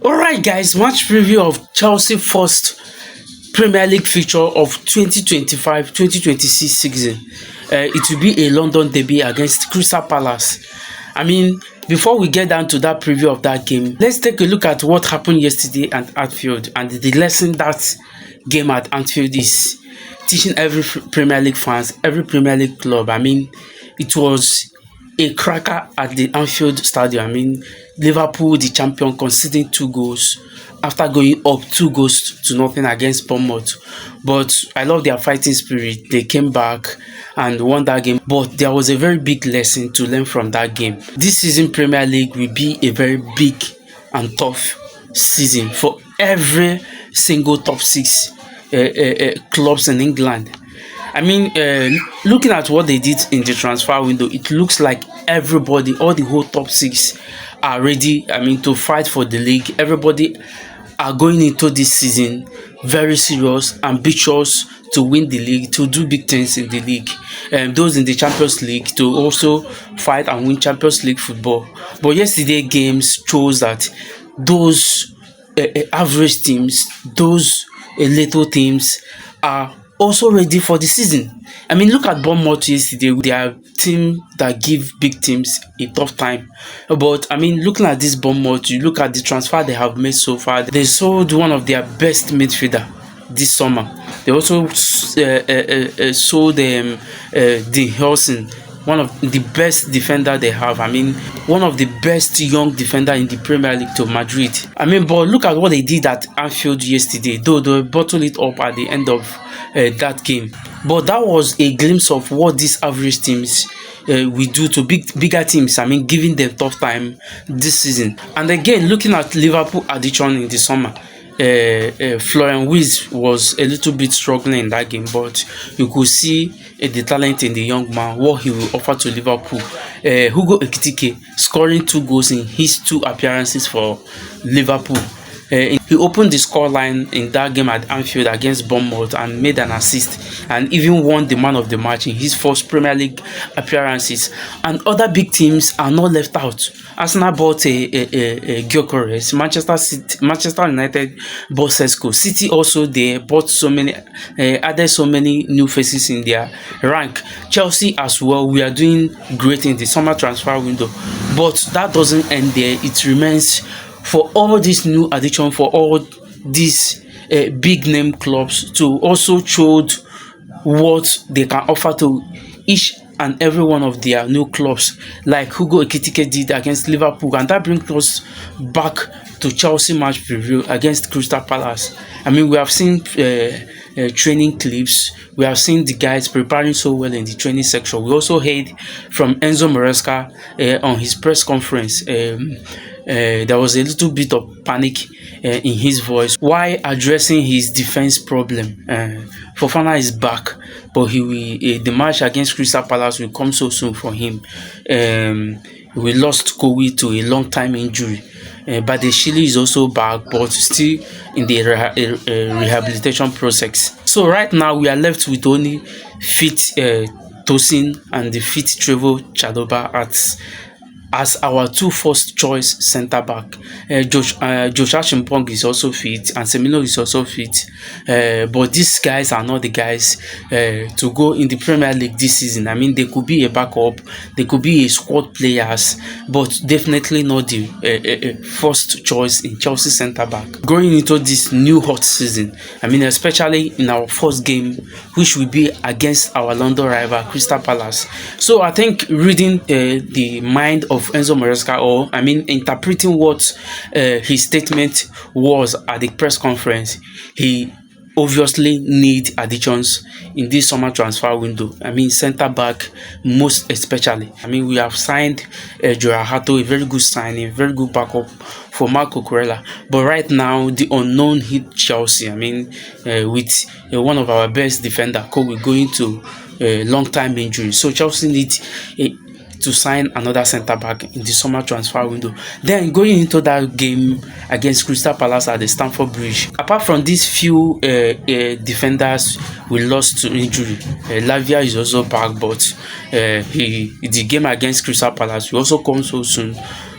Alright guys, match preview of Chelsea first Premier League fixture of 2025-2026 season. It will be a London derby against Crystal Palace. I mean, before we get down to that preview of that game, let's take a look at what happened yesterday at Anfield and the lesson that game at Anfield is teaching every Premier League fans, every Premier League club. I mean, it was a cracker at the Anfield Stadium. I mean, Liverpool, the champion, conceding 2 goals after going up 2 goals to nothing against Bournemouth. But I love their fighting spirit. They came back and won that game. But there was a very big lesson to learn from that game. This season Premier League will be a very big and tough season for every single top six clubs in England. I mean, looking at what they did in the transfer window, it looks like everybody, all the whole top six are ready. I mean, to fight for the league. Everybody are going into this season very serious, ambitious to win the league, to do big things in the league. Those in the Champions League to also fight and win Champions League football. But yesterday games shows that those average teams, those little teams are also ready for the season. I mean, look at Bournemouth yesterday. They are a team that give big teams a tough time. But I mean, looking at this Bournemouth, you look at the transfer they have made so far. They sold one of their best midfielder this summer. They also sold the Helsing, one of the best defender they have. I mean, one of the best young defender in the Premier League to Madrid. I mean, but look at what they did at Anfield yesterday. Though they bottled it up at the end of that game. But that was a glimpse of what these average teams we do to bigger teams. I mean, giving them tough time this season. And again, looking at Liverpool addition in the summer, Florian Wirtz was a little bit struggling in that game, but you could see the talent in the young man, what he will offer to Liverpool. Hugo Ekitike scoring 2 goals in his 2 appearances for Liverpool. He opened the scoreline in that game at Anfield against Bournemouth and made an assist and even won the man of the match in his first Premier League appearances. And other big teams are not left out. Arsenal bought Gyökeres, Manchester United bought Sesko. City also they bought added so many new faces in their rank. Chelsea as well, we are doing great in the summer transfer window. But that doesn't end there. It remains for all these new addition, for all these big name clubs to also show what they can offer to each and every one of their new clubs, like Hugo Ekitike did against Liverpool. And that brings us back to Chelsea match preview against Crystal Palace. I mean, we have seen training clips. We have seen the guys preparing so well in the training section. We also heard from Enzo Maresca on his press conference. There was a little bit of panic in his voice while addressing his defense problem. Fofana is back, but the match against Crystal Palace will come so soon for him. We lost Kowi to a long time injury. Badeshili is also back, but still in the rehabilitation process. So right now we are left with only fit Tosin and the fit Trevoh Chalobah as our 2 first choice centre back. Josh Archimpong is also fit and Semino is also fit. But these guys are not the guys to go in the Premier League this season. I mean, they could be a backup, they could be a squad players, but definitely not the first choice in Chelsea centre back. Going into this new hot season, I mean, especially in our first game, which will be against our London rival Crystal Palace. So I think reading the mind of Enzo Maresca, or I mean interpreting what his statement was at the press conference, he obviously need additions in this summer transfer window. I mean, centre back most especially. I mean, we have signed Joao Hato, a very good signing, very good backup for Marco Cucurella. But right now, the unknown hit Chelsea. I mean, with one of our best defender, Kobe, going to long time injury. So Chelsea needs to sign another centre back in the summer transfer window. Then going into that game against Crystal Palace at the Stamford Bridge, apart from these few defenders we lost to injury, Lavia is also back, but the game against Crystal Palace will also come so soon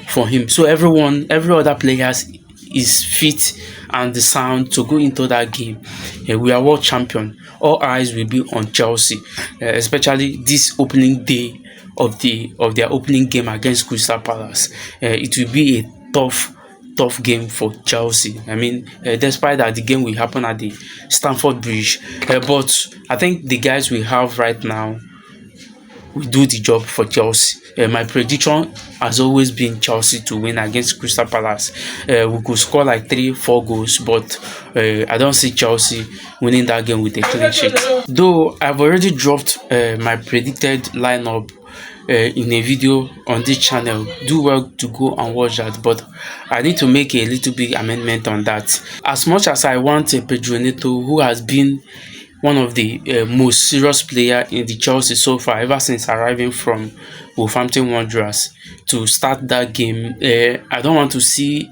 for him. So every other players is fit and the sound to go into that game. We are world champion. All eyes will be on Chelsea, especially this opening day of their opening game against Crystal Palace. It will be a tough game for Chelsea. I mean, despite that the game will happen at the Stamford Bridge, but I think the guys we have right now will do the job for Chelsea. My prediction has always been Chelsea to win against Crystal Palace. We could score like 3-4 goals, but I don't see Chelsea winning that game with a clean sheet. Though I've already dropped my predicted lineup in a video on this channel. Do well to go and watch that, but I need to make a little bit amendment on that. As much as I want Pedro Neto, who has been one of the most serious player in the Chelsea so far ever since arriving from Wolverhampton Wanderers, to start that game, I don't want to see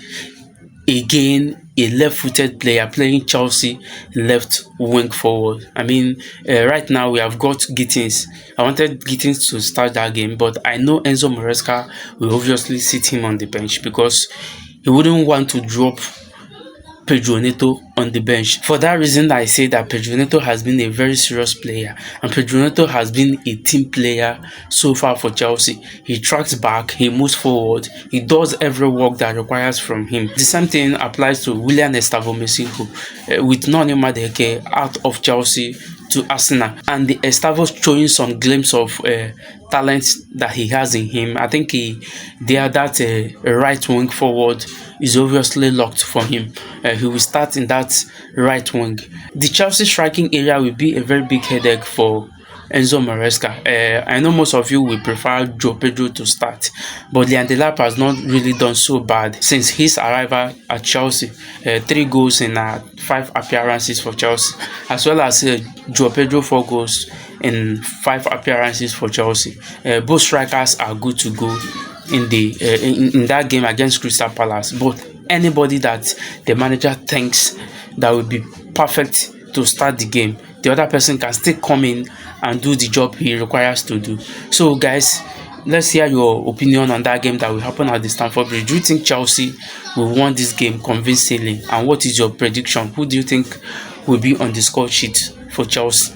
again a left-footed player playing Chelsea left wing forward. I mean, right now we have got Gittins. I wanted Gittins to start that game, but I know Enzo Maresca will obviously sit him on the bench because he wouldn't want to drop Pedro Neto on the bench. For that reason, I say that Pedro Neto has been a very serious player, and Pedro Neto has been a team player so far for Chelsea. He tracks back, he moves forward, he does every work that requires from him. The same thing applies to Willian Estavo Mesinho, with Noni Madueke out of Chelsea to Arsenal, and the Estavo showing some glimpse of talent that he has in him. I think that right wing forward is obviously locked for him. He will start in that right wing. The Chelsea striking area will be a very big headache for Enzo Maresca. I know most of you will prefer Joe Pedro to start, but Liam Delap has not really done so bad since his arrival at Chelsea. 3 goals in 5 appearances for Chelsea, as well as Joe Pedro 4 goals in 5 appearances for Chelsea. Both strikers are good to go in that game against Crystal Palace. But anybody that the manager thinks that would be perfect to start the game, the other person can still come in and do the job he requires to do. So guys, let's hear your opinion on that game that will happen at the Stamford Bridge. Do you think Chelsea will win this game convincingly? And what is your prediction? Who do you think will be on the score sheet for Chelsea?